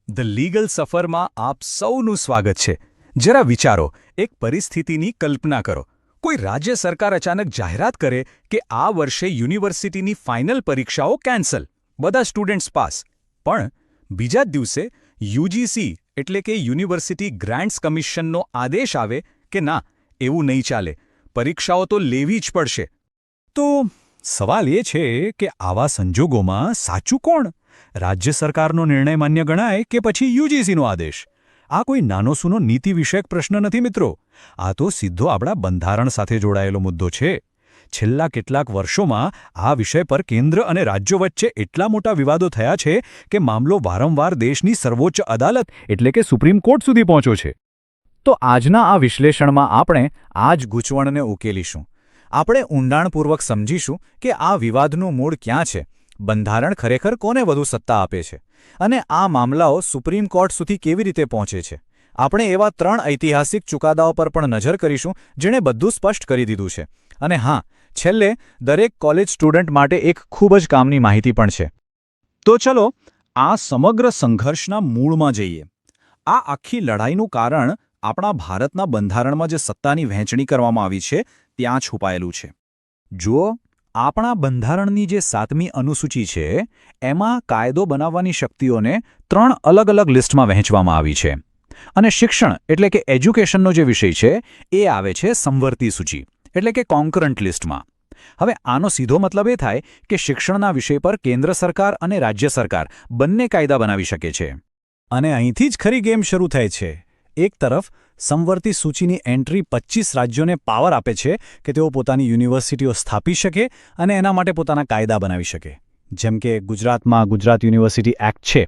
The legal સફરમાં આપ સૌનું સ્વાગત છે. જરા વિચારો, એક પરિસ્થિતિની કલ્પના કરો. કોઈ રાજ્ય સરકાર અચાનક જાહેરાત કરે કે આ વર્ષે યુનિવર્સિટીની ફાઇનલ પરીક્ષાઓ કેન્સલ, બધા સ્ટુડન્ટ્સ પાસ. પણ બીજા જ દિવસે યુજીસી એટલે કે યુનિવર્સિટી ગ્રાન્ટ્સ કમિશનનો આદેશ આવે કે ના, એવું નહીં ચાલે, પરીક્ષાઓ તો લેવી જ પડશે. તો સવાલ એ છે કે આવા સંજોગોમાં સાચું કોણ? રાજ્ય સરકારનો નિર્ણય માન્ય ગણાય કે પછી યુજીસીનો આદેશ? આ કોઈ નાનો સૂનો નીતિ વિષયક પ્રશ્ન નથી મિત્રો. આ તો સીધો આપણા બંધારણ સાથે જોડાયેલો મુદ્દો છે. છેલ્લા કેટલાક વર્ષોમાં આ વિષય પર કેન્દ્ર અને રાજ્યો વચ્ચે એટલા મોટા વિવાદો થયા છે કે મામલો વારંવાર દેશની સર્વોચ્ચ અદાલત એટલે કે સુપ્રીમ કોર્ટ સુધી પહોંચ્યો છે. તો આજના આ વિશ્લેષણમાં આપણે આ જ ગૂંચવણને ઉકેલીશું. આપણે ઊંડાણપૂર્વક સમજીશું કે આ વિવાદનું મૂળ ક્યાં છે, બંધારણ ખરેખર કોને વધુ સત્તા આપે છે, અને આ મામલાઓ સુપ્રીમ કોર્ટ સુધી કેવી રીતે પહોંચે છે. આપણે એવા 3 ઐતિહાસિક ચુકાદાઓ પર પણ નજર કરીશું જેણે બધું સ્પષ્ટ કરી દીધું છે. અને હા, છેલ્લે દરેક કોલેજ સ્ટુડન્ટ માટે એક ખૂબ જ કામની માહિતી પણ છે. તો ચલો આ સમગ્ર સંઘર્ષના મૂળમાં જઈએ. આ આખી લડાઈનું કારણ આપણા ભારતના બંધારણમાં જે સત્તાની વહેંચણી કરવામાં આવી છે ત્યાં છુપાયેલું છે. જુઓ, આપણા બંધારણની જે 7મી અનુસૂચિ છે એમાં કાયદો બનાવવાની શક્તિઓને 3 અલગ અલગ લિસ્ટમાં વહેંચવામાં આવી છે. અને શિક્ષણ એટલે કે એજ્યુકેશનનો જે વિષય છે એ આવે છે સમવર્તી સૂચિ એટલે કે કોન્કરન્ટ લિસ્ટમાં. હવે આનો સીધો મતલબ એ થાય કે શિક્ષણના વિષય પર કેન્દ્ર સરકાર અને રાજ્ય સરકાર બંને કાયદા બનાવી શકે છે. અને અહીંથી જ ખરી ગેમ શરૂ થાય છે. એક તરફ સમવર્તી સૂચિની એન્ટ્રી 25 રાજ્યોને પાવર આપે છે કે તેઓ પોતાની યુનિવર્સિટીઓ સ્થાપી શકે અને એના માટે પોતાના કાયદા બનાવી શકે, જેમ કે ગુજરાતમાં ગુજરાત યુનિવર્સિટી એક્ટ છે.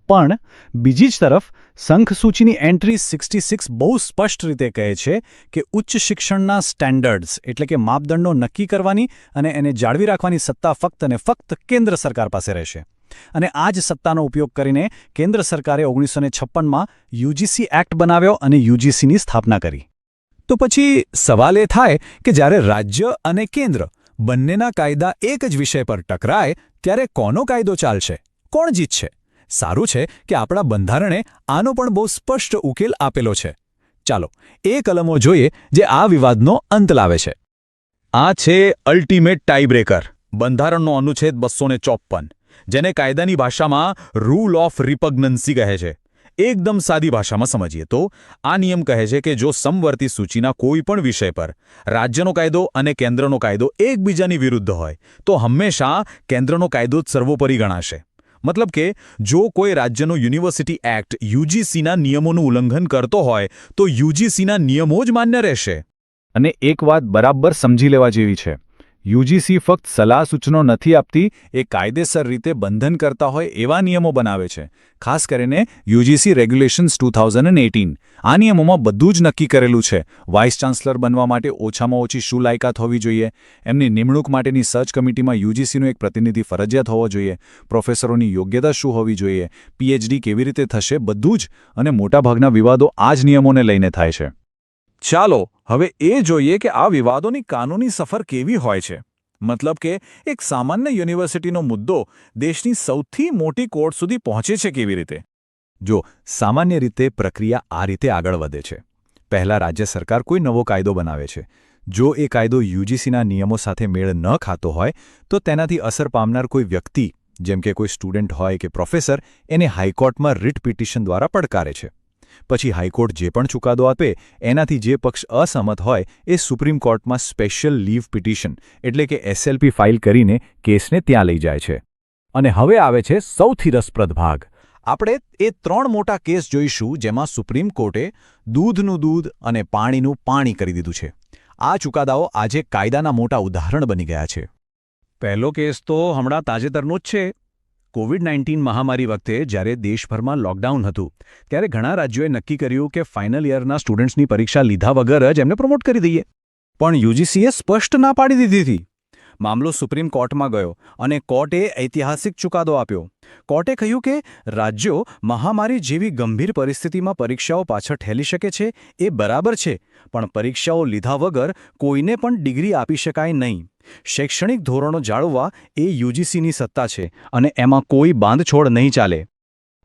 પણ બીજી જ તરફ સંઘ સૂચિની એન્ટ્રી 66 બહુ સ્પષ્ટ રીતે કહે છે કે ઉચ્ચ શિક્ષણના સ્ટેન્ડર્ડ્સ એટલે કે માપદંડો નક્કી કરવાની અને એને જાળવી રાખવાની સત્તા ફક્ત અને ફક્ત કેન્દ્ર સરકાર પાસે રહેશે. અને આ જ સત્તાનો ઉપયોગ કરીને કેન્દ્ર સરકારે 1956માં યુજીસી એક્ટ બનાવ્યો અને યુજીસીની સ્થાપના કરી. તો પછી સવાલ એ થાય કે જ્યારે રાજ્ય અને કેન્દ્ર બંનેના કાયદા એક જ વિષય પર ટકરાય ત્યારે કોનો કાયદો ચાલશે, કોણ જીતશે? સારું છે કે આપણા બંધારણે આનો પણ બહુ સ્પષ્ટ ઉકેલ આપેલો છે. ચાલો એ કલમો જોઈએ જે આ વિવાદનો અંત લાવે છે. આ છે અલ્ટિમેટ ટાઈબ્રેકર, બંધારણનો અનુચ્છેદ 254, જેને કાયદાની ભાષામાં રૂલ ઓફ રિપગ્નન્સી કહે છે. એકદમ સાદી ભાષામાં સમજીએ તો આ નિયમ કહે છે કે જો સમવર્તી સૂચિના કોઈ પણ વિષય પર રાજ્યનો કાયદો અને કેન્દ્રનો કાયદો એકબીજાની વિરુદ્ધ હોય તો હંમેશા કેન્દ્રનો કાયદો જ સર્વોપરી ગણાશે. મતલબ કે જો કોઈ રાજ્યનો યુનિવર્સિટી એક્ટ યુજીસીના નિયમોનું ઉલ્લંઘન કરતો હોય તો યુજીસીના નિયમો જ માન્ય રહેશે. અને એક વાત બરાબર સમજી લેવા જેવી છે, યુજીસી ફક્ત સલાહ સૂચનો નથી આપતી, એ કાયદેસર રીતે બંધન કરતા હોય એવા નિયમો બનાવે છે. ખાસ કરીને યુજીસી રેગ્યુલેશન્સ 2018. આ નિયમોમાં બધું જ નક્કી કરેલું છે. વાઇસ ચાન્સલર બનવા માટે ઓછામાં ઓછી શું લાયકાત હોવી જોઈએ, એમની નિમણૂક માટેની સર્ચ કમિટીમાં યુજીસીનો એક પ્રતિનિધિ ફરજિયાત હોવો જોઈએ, પ્રોફેસરોની યોગ્યતા શું હોવી જોઈએ, પીએચડી કેવી રીતે થશે, બધું જ. અને મોટાભાગના વિવાદો આ જ નિયમોને લઈને થાય છે. ચાલો હવે એ જોઈએ કે આ વિવાદોની કાનૂની સફર કેવી હોય છે. મતલબ કે એક સામાન્ય યુનિવર્સિટીનો મુદ્દો દેશની સૌથી મોટી કોર્ટ સુધી પહોંચે છે કેવી રીતે? જો સામાન્ય રીતે પ્રક્રિયા આ રીતે આગળ વધે છે. પહેલા રાજ્ય સરકાર કોઈ નવો કાયદો બનાવે છે. જો એ કાયદો યુજીસીના નિયમો સાથે મેળ ન ખાતો હોય તો તેનાથી અસર પામનાર કોઈ વ્યક્તિ, જેમ કે કોઈ સ્ટુડન્ટ હોય કે પ્રોફેસર, એને હાઈકોર્ટમાં રિટ પિટિશન દ્વારા પડકારે છે. પછી હાઈકોર્ટ જે પણ ચુકાદો આપે એનાથી જે પક્ષ અસહમત હોય એ સુપ્રીમ કોર્ટમાં સ્પેશિયલ લીવ પિટિશન એટલે કે એસએલપી ફાઇલ કરીને કેસને ત્યાં લઈ જાય છે. અને હવે આવે છે સૌથી રસપ્રદ ભાગ. આપણે એ 3 મોટા કેસ જોઈશું જેમાં સુપ્રીમ કોર્ટે દૂધનું દૂધ અને પાણીનું પાણી કરી દીધું છે. આ ચુકાદાઓ આજે કાયદાના મોટા ઉદાહરણ બની ગયા છે. પહેલો કેસ તો હમણાં તાજેતરનો જ છે. કોવિડ-19 મહામારી વખતે જ્યારે દેશભરમાં લોકડાઉન હતું ત્યારે ઘણા રાજ્યોએ નક્કી કર્યું કે ફાઇનલ યરના સ્ટુડન્ટ્સની પરીક્ષા લીધા વગર જ એમને પ્રમોટ કરી દઈએ. પણ યુજીસીએ સ્પષ્ટ ના પાડી દીધી હતી. મામલો સુપ્રીમ કોર્ટમાં ગયો અને કોર્ટે ઐતિહાસિક ચુકાદો આપ્યો. કોર્ટે કહ્યું કે રાજ્યો મહામારી જેવી ગંભીર પરિસ્થિતિમાં પરીક્ષાઓ પાછળ ઠેલી શકે છે એ બરાબર છે, પણ પરીક્ષાઓ લીધા વગર કોઈને પણ ડિગ્રી આપી શકાય નહીં. શૈક્ષણિક ધોરણો જાળવવા એ યુજીસીની સત્તા છે અને એમાં કોઈ બાંધછોડ નહીં ચાલે.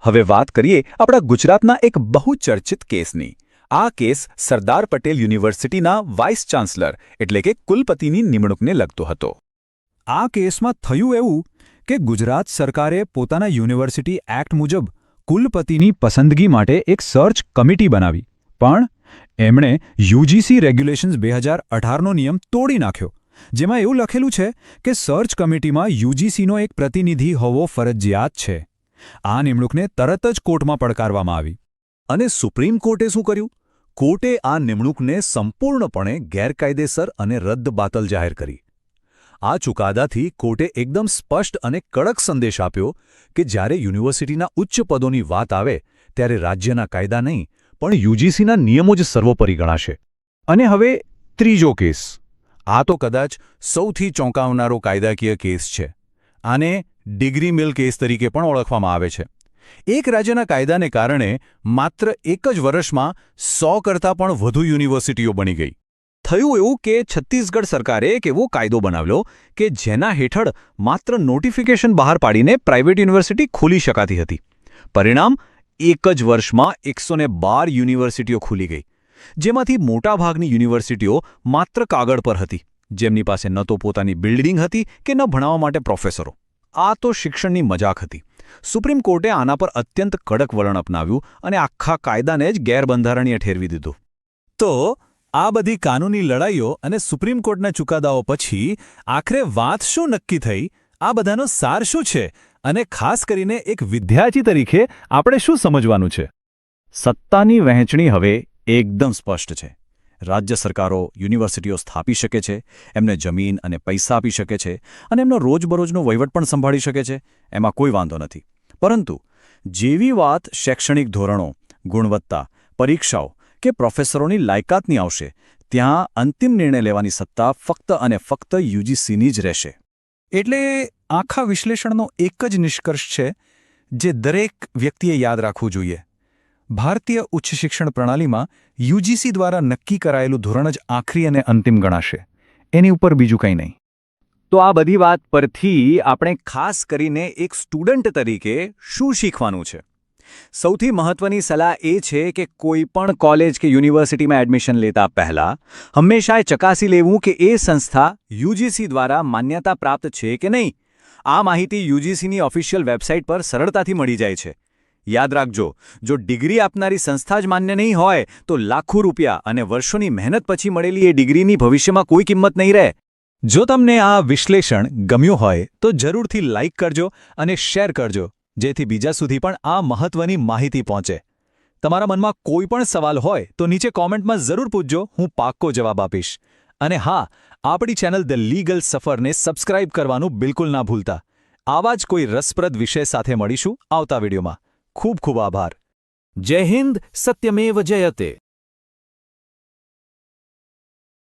હવે વાત કરીએ આપણા ગુજરાતના એક બહુ ચર્ચિત કેસની. આ કેસ સરદાર પટેલ યુનિવર્સિટીના વાઇસ ચાન્સલર એટલે કે કુલપતિની નિમણૂકને લગતો હતો. આ કેસમાં થયું એવું કે ગુજરાત સરકારે પોતાના યુનિવર્સિટી એક્ટ મુજબ કુલપતિની પસંદગી માટે એક સર્ચ કમિટી બનાવી, પણ એમણે યુજીસી રેગ્યુલેશન્સ 2018નો નિયમ તોડી નાખ્યો, જેમાં એવું લખેલું છે કે સર્ચ કમિટીમાં યુજીસીનો એક પ્રતિનિધિ હોવો ફરજિયાત છે. આ નિમણૂકને તરત જ કોર્ટમાં પડકારવામાં આવી. અને સુપ્રીમ કોર્ટે શું કર્યું? કોર્ટે આ નિમણૂકને સંપૂર્ણપણે ગેરકાયદેસર અને રદ્દબાતલ જાહેર કરી. આ ચુકાદાથી કોર્ટે એકદમ સ્પષ્ટ અને કડક સંદેશ આપ્યો કે જ્યારે યુનિવર્સિટીના ઉચ્ચ પદોની વાત આવે ત્યારે રાજ્યના કાયદા નહીં પણ યુજીસીના નિયમો જ સર્વોપરી ગણાશે. અને હવે ત્રીજો કેસ. આ તો કદાચ સૌથી ચોંકાવનારો કાયદાકીય કેસ છે. આને ડિગ્રી મિલ કેસ તરીકે પણ ઓળખવામાં આવે છે. એક રાજ્યના કાયદાને કારણે માત્ર એક જ વર્ષમાં 100 કરતાં પણ વધુ યુનિવર્સિટીઓ બની ગઈ. થયું એવું કે છત્તીસગઢ સરકારે એક એવો કાયદો બનાવ્યો કે જેના હેઠળ માત્ર નોટિફિકેશન બહાર પાડીને પ્રાઇવેટ યુનિવર્સિટી ખોલી શકાતી હતી. પરિણામ, એક જ વર્ષમાં 112 યુનિવર્સિટીઓ ખુલી ગઈ, જેમાંથી મોટાભાગની યુનિવર્સિટીઓ માત્ર કાગળ પર હતી, જેમની પાસે ન તો પોતાની બિલ્ડિંગ હતી કે ન ભણાવવા માટે પ્રોફેસરો. આ તો શિક્ષણની મજાક હતી. સુપ્રીમ કોર્ટે આના પર અત્યંત કડક વલણ અપનાવ્યું અને આખા કાયદાને જ ગેરબંધારણીય ઠેરવી દીધું. તો આ બધી કાનૂની લડાઈઓ અને સુપ્રીમ કોર્ટના ચુકાદાઓ પછી આખરે વાત શું નક્કી થઈ? આ બધાનો સાર શું છે? અને ખાસ કરીને એક વિદ્યાર્થી તરીકે આપણે શું સમજવાનું છે? સત્તાની વહેંચણી હવે એકદમ સ્પષ્ટ છે. રાજ્ય સરકારો યુનિવર્સિટીઓ સ્થાપી શકે છે, એમને જમીન અને પૈસા આપી શકે છે અને એમનો રોજબરોજનો વહીવટ પણ સંભાળી શકે છે. એમાં કોઈ વાંધો નથી. પરંતુ જેવી વાત શૈક્ષણિક ધોરણો, ગુણવત્તા, પરીક્ષાઓ કે પ્રોફેસરોની લાયકાતની આવશે, ત્યાં અંતિમ નિર્ણય લેવાની સત્તા ફક્ત અને ફક્ત યુજીસીની જ રહેશે. એટલે આખા વિશ્લેષણનો એક જ નિષ્કર્ષ છે જે દરેક વ્યક્તિએ યાદ રાખવું જોઈએ. ભારતીય ઉચ્ચ શિક્ષણ પ્રણાલીમાં યુજીસી દ્વારા નક્કી કરાયેલું ધોરણ જ આખરી અને અંતિમ ગણાશે. એની ઉપર બીજું કંઈ નહીં. તો આ બધી વાત પરથી આપણે ખાસ કરીને એક સ્ટુડન્ટ તરીકે શું શીખવાનું છે? સૌથી મહત્વની સલાહ એ છે કે કોઈ પણ કોલેજ કે યુનિવર્સિટીમાં એડમિશન લેતા પહેલા હંમેશા ચકાસી લેવું કે એ સંસ્થા યુજીસી દ્વારા માન્યતા પ્રાપ્ત છે કે નહીં. આ માહિતી યુજીસીની ઓફિશિયલ વેબસાઇટ પર સરળતાથી મળી જાય છે. યાદ રાખજો, જો ડિગ્રી આપનારી સંસ્થા જ માન્ય નહીં હોય તો લાખો રૂપિયા અને વર્ષોની મહેનત પછી મળેલી એ ડિગ્રીની ભવિષ્યમાં કોઈ કિંમત નહીં રહે. જો તમને આ વિશ્લેષણ ગમ્યું હોય તો જરૂરથી લાઇક કરજો અને શેર કરજો, જેથી બીજા સુધી પણ આ મહત્વની માહિતી પહોંચે. તમારા મનમાં કોઈ પણ સવાલ હોય તો નીચે કોમેન્ટમાં જરૂર પૂછજો, હું પાક્કો જવાબ આપીશ. અને હા, આપણી ચેનલ ધ લીગલ સફરને સબસ્ક્રાઇબ કરવાનું બિલકુલ ના ભૂલતા. આવા જ કોઈ રસપ્રદ વિષય સાથે મળીશું આવતા વિડીયોમાં. ખૂબ ખૂબ આભાર. જય હિન્દ. સત્યમેવ જયતે.